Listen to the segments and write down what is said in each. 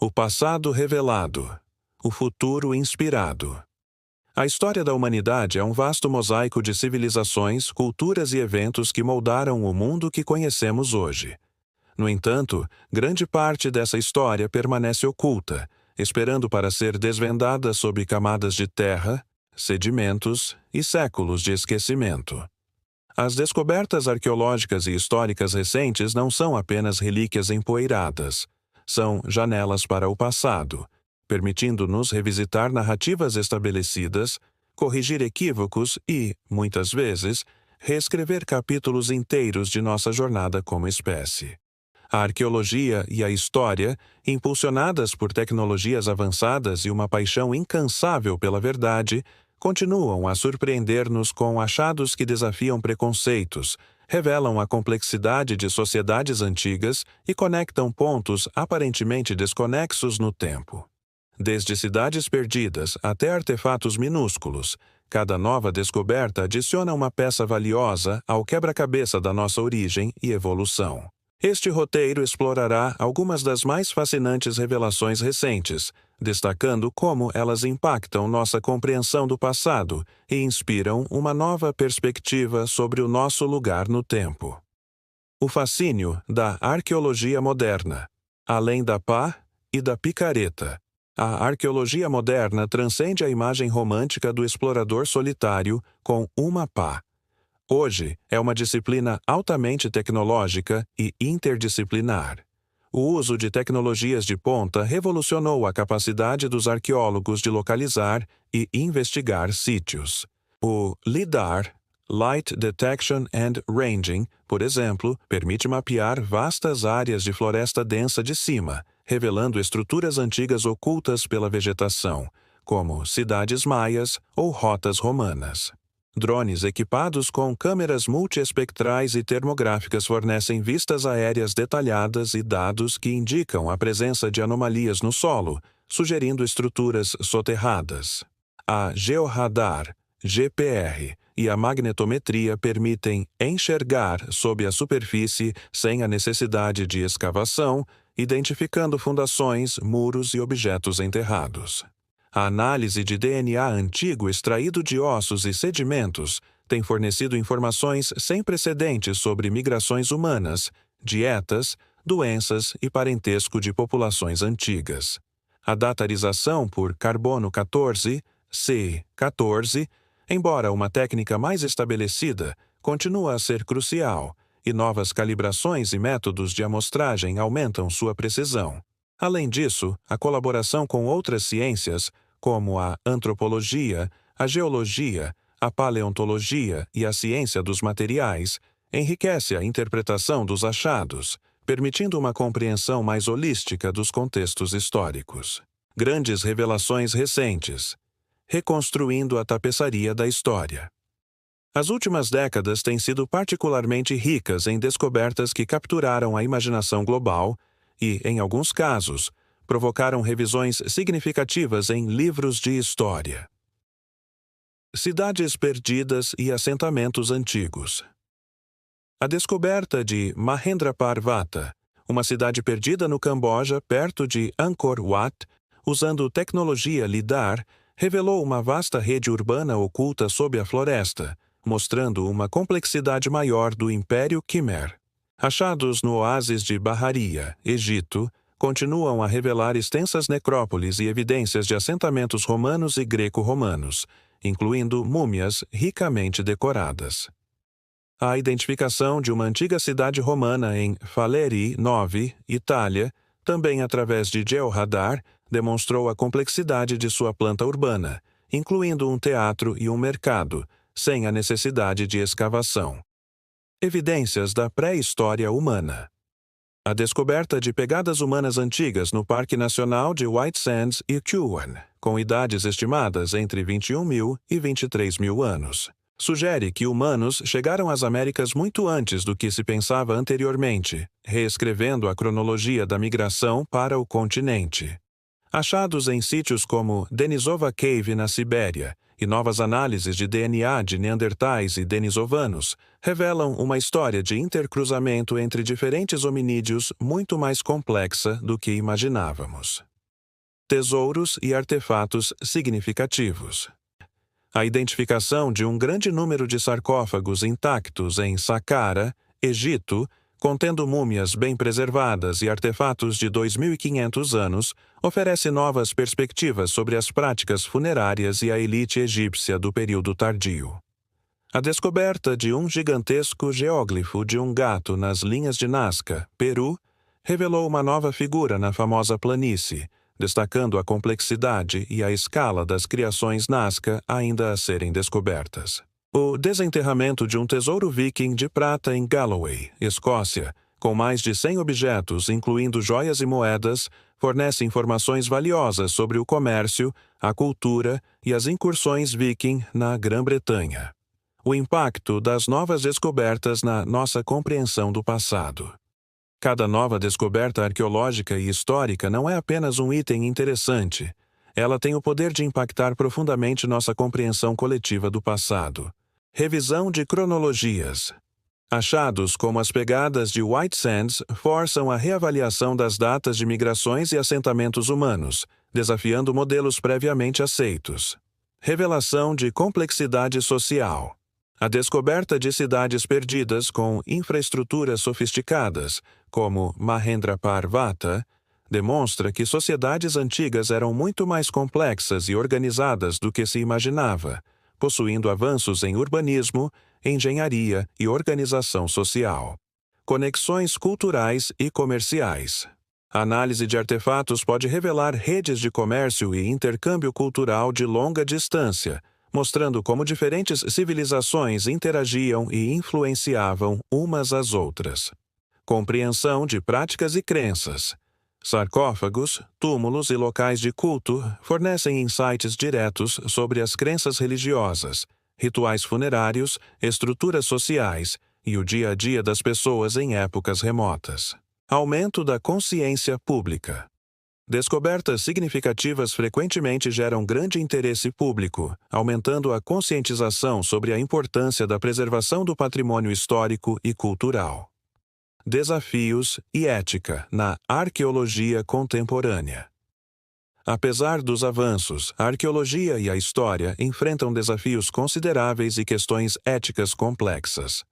O passado revelado. O futuro inspirado. A história da humanidade é um vasto mosaico de civilizações, culturas e eventos que moldaram o mundo que conhecemos hoje. No entanto, grande parte dessa história permanece oculta, esperando para ser desvendada sob camadas de terra, sedimentos e séculos de esquecimento. As descobertas arqueológicas e históricas recentes não são apenas relíquias empoeiradas. São janelas para o passado, permitindo-nos revisitar narrativas estabelecidas, corrigir equívocos e, muitas vezes, reescrever capítulos inteiros de nossa jornada como espécie. A arqueologia e a história, impulsionadas por tecnologias avançadas e uma paixão incansável pela verdade, continuam a surpreender-nos com achados que desafiam preconceitos, revelam a complexidade de sociedades antigas e conectam pontos aparentemente desconexos no tempo. Desde cidades perdidas até artefatos minúsculos, cada nova descoberta adiciona uma peça valiosa ao quebra-cabeça da nossa origem e evolução. Este roteiro explorará algumas das mais fascinantes revelações recentes, destacando como elas impactam nossa compreensão do passado e inspiram uma nova perspectiva sobre o nosso lugar no tempo. O fascínio da arqueologia moderna. Além da pá e da picareta. A arqueologia moderna transcende a imagem romântica do explorador solitário com uma pá. Hoje, é uma disciplina altamente tecnológica e interdisciplinar. O uso de tecnologias de ponta revolucionou a capacidade dos arqueólogos de localizar e investigar sítios. O LIDAR, Light Detection and Ranging, por exemplo, permite mapear vastas áreas de floresta densa de cima, revelando estruturas antigas ocultas pela vegetação, como cidades maias ou rotas romanas. Drones equipados com câmeras multiespectrais e termográficas fornecem vistas aéreas detalhadas e dados que indicam a presença de anomalias no solo, sugerindo estruturas soterradas. A georradar, GPR, e a magnetometria permitem enxergar sob a superfície sem a necessidade de escavação, identificando fundações, muros e objetos enterrados. A análise de DNA antigo extraído de ossos e sedimentos tem fornecido informações sem precedentes sobre migrações humanas, dietas, doenças e parentesco de populações antigas. A datarização por carbono 14, C14, embora uma técnica mais estabelecida, continua a ser crucial, e novas calibrações e métodos de amostragem aumentam sua precisão. Além disso, a colaboração com outras ciências, como a antropologia, a geologia, a paleontologia e a ciência dos materiais, enriquece a interpretação dos achados, permitindo uma compreensão mais holística dos contextos históricos. Grandes revelações recentes. Reconstruindo a tapeçaria da história. As últimas décadas têm sido particularmente ricas em descobertas que capturaram a imaginação global e, em alguns casos, provocaram revisões significativas em livros de história. Cidades perdidas e assentamentos antigos. A descoberta de Mahendra Parvata, uma cidade perdida no Camboja perto de Angkor Wat, usando tecnologia LIDAR, revelou uma vasta rede urbana oculta sob a floresta, mostrando uma complexidade maior do Império Khmer. Achados no oásis de Bahariya, Egito, continuam a revelar extensas necrópolis e evidências de assentamentos romanos e greco-romanos, incluindo múmias ricamente decoradas. A identificação de uma antiga cidade romana em Faleri 9, Itália, também através de georradar, demonstrou a complexidade de sua planta urbana, incluindo um teatro e um mercado, sem a necessidade de escavação. Evidências da pré-história humana. A descoberta de pegadas humanas antigas no Parque Nacional de White Sands e Kuan, com idades estimadas entre 21.000 e 23.000 anos, sugere que humanos chegaram às Américas muito antes do que se pensava anteriormente, reescrevendo a cronologia da migração para o continente. Achados em sítios como Denisova Cave na Sibéria e novas análises de DNA de neandertais e denisovanos revelam uma história de intercruzamento entre diferentes hominídeos muito mais complexa do que imaginávamos. tesouros e artefatos significativos. A identificação de um grande número de sarcófagos intactos em Saqqara, Egito, contendo múmias bem preservadas e artefatos de 2.500 anos, oferece novas perspectivas sobre as práticas funerárias e a elite egípcia do período tardio. A descoberta de um gigantesco geóglifo de um gato nas linhas de Nazca, Peru, revelou uma nova figura na famosa planície, destacando a complexidade e a escala das criações Nazca ainda a serem descobertas. O desenterramento de um tesouro viking de prata em Galloway, Escócia, com mais de 100 objetos, incluindo joias e moedas, fornece informações valiosas sobre o comércio, a cultura e as incursões viking na Grã-Bretanha. O impacto das novas descobertas na nossa compreensão do passado. Cada nova descoberta arqueológica e histórica não é apenas um item interessante. Ela tem o poder de impactar profundamente nossa compreensão coletiva do passado. Revisão de cronologias. Achados como as pegadas de White Sands forçam a reavaliação das datas de migrações e assentamentos humanos, desafiando modelos previamente aceitos. Revelação de complexidade social. A descoberta de cidades perdidas com infraestruturas sofisticadas, como Mahendraparvata, demonstra que sociedades antigas eram muito mais complexas e organizadas do que se imaginava, possuindo avanços em urbanismo, engenharia e organização social. Conexões culturais e comerciais. A análise de artefatos pode revelar redes de comércio e intercâmbio cultural de longa distância, mostrando como diferentes civilizações interagiam e influenciavam umas às outras. Compreensão de práticas e crenças. Sarcófagos, túmulos e locais de culto fornecem insights diretos sobre as crenças religiosas, rituais funerários, estruturas sociais e o dia a dia das pessoas em épocas remotas. Aumento da consciência pública. Descobertas significativas frequentemente geram grande interesse público, aumentando a conscientização sobre a importância da preservação do patrimônio histórico e cultural. Desafios e ética na arqueologia contemporânea. Apesar dos avanços, a arqueologia e a história enfrentam desafios consideráveis e questões éticas complexas.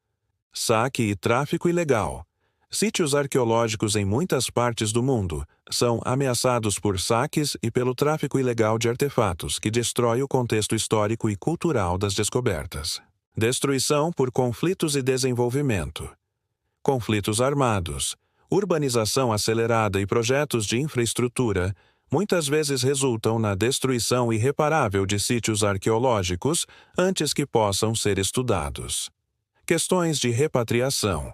Saque e tráfico ilegal. Sítios arqueológicos em muitas partes do mundo são ameaçados por saques e pelo tráfico ilegal de artefatos, que destrói o contexto histórico e cultural das descobertas. Destruição por conflitos e desenvolvimento. Conflitos armados, urbanização acelerada e projetos de infraestrutura muitas vezes resultam na destruição irreparável de sítios arqueológicos antes que possam ser estudados. Questões de repatriação.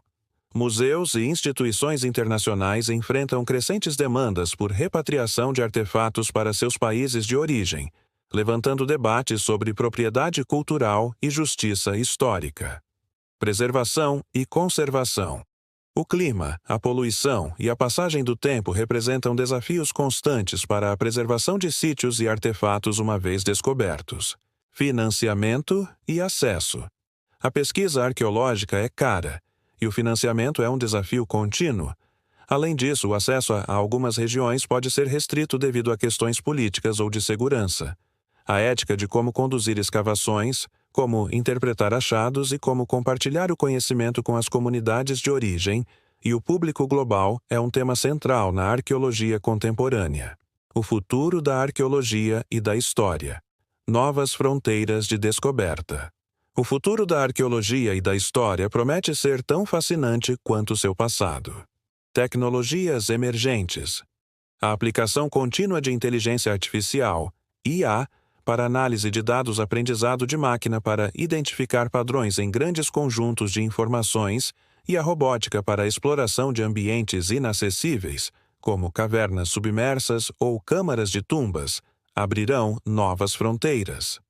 Museus e instituições internacionais enfrentam crescentes demandas por repatriação de artefatos para seus países de origem, levantando debates sobre propriedade cultural e justiça histórica. Preservação e conservação. O clima, a poluição e a passagem do tempo representam desafios constantes para a preservação de sítios e artefatos uma vez descobertos. Financiamento e acesso. A pesquisa arqueológica é cara, e o financiamento é um desafio contínuo. Além disso, o acesso a algumas regiões pode ser restrito devido a questões políticas ou de segurança. A ética de como conduzir escavações, como interpretar achados e como compartilhar o conhecimento com as comunidades de origem e o público global é um tema central na arqueologia contemporânea. O futuro da arqueologia e da história. Novas fronteiras de descoberta. O futuro da arqueologia e da história promete ser tão fascinante quanto seu passado. Tecnologias emergentes. A aplicação contínua de inteligência artificial, IA, para análise de dados, aprendizado de máquina para identificar padrões em grandes conjuntos de informações e a robótica para a exploração de ambientes inacessíveis, como cavernas submersas ou câmaras de tumbas, abrirão novas fronteiras.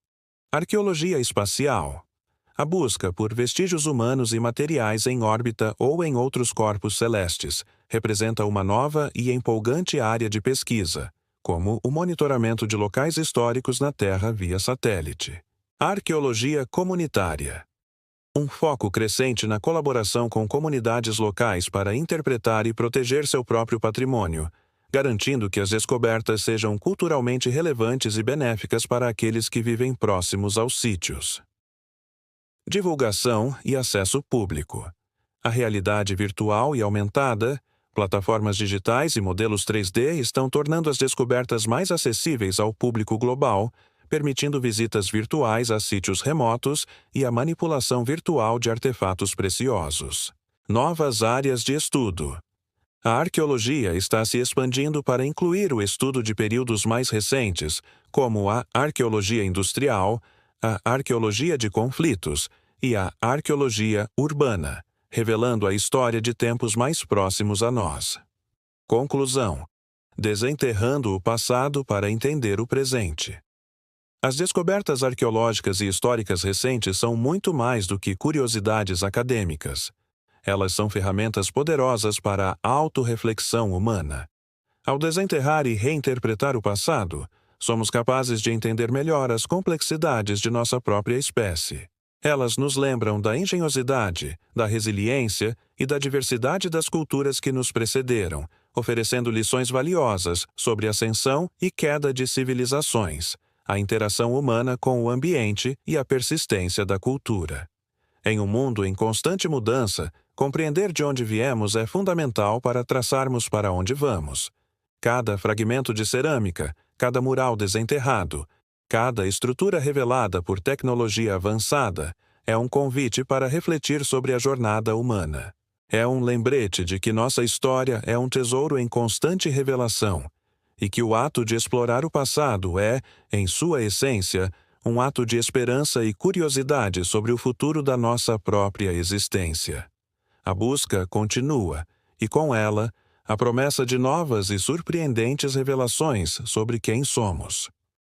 Arqueologia espacial. A busca por vestígios humanos e materiais em órbita ou em outros corpos celestes representa uma nova e empolgante área de pesquisa, como o monitoramento de locais históricos na Terra via satélite. Arqueologia comunitária. Um foco crescente na colaboração com comunidades locais para interpretar e proteger seu próprio patrimônio, garantindo que as descobertas sejam culturalmente relevantes e benéficas para aqueles que vivem próximos aos sítios. Divulgação e acesso público. A realidade virtual e aumentada, plataformas digitais e modelos 3D estão tornando as descobertas mais acessíveis ao público global, permitindo visitas virtuais a sítios remotos e a manipulação virtual de artefatos preciosos. Novas áreas de estudo. A arqueologia está se expandindo para incluir o estudo de períodos mais recentes, como a arqueologia industrial, a arqueologia de conflitos e a arqueologia urbana, revelando a história de tempos mais próximos a nós. Conclusão: desenterrando o passado para entender o presente. As descobertas arqueológicas e históricas recentes são muito mais do que curiosidades acadêmicas. Elas são ferramentas poderosas para a autorreflexão humana. Ao desenterrar e reinterpretar o passado, somos capazes de entender melhor as complexidades de nossa própria espécie. Elas nos lembram da engenhosidade, da resiliência e da diversidade das culturas que nos precederam, oferecendo lições valiosas sobre ascensão e queda de civilizações, a interação humana com o ambiente e a persistência da cultura. Em um mundo em constante mudança, compreender de onde viemos é fundamental para traçarmos para onde vamos. Cada fragmento de cerâmica, cada mural desenterrado, cada estrutura revelada por tecnologia avançada é um convite para refletir sobre a jornada humana. É um lembrete de que nossa história é um tesouro em constante revelação e que o ato de explorar o passado é, em sua essência, um ato de esperança e curiosidade sobre o futuro da nossa própria existência. A busca continua, e com ela, a promessa de novas e surpreendentes revelações sobre quem somos.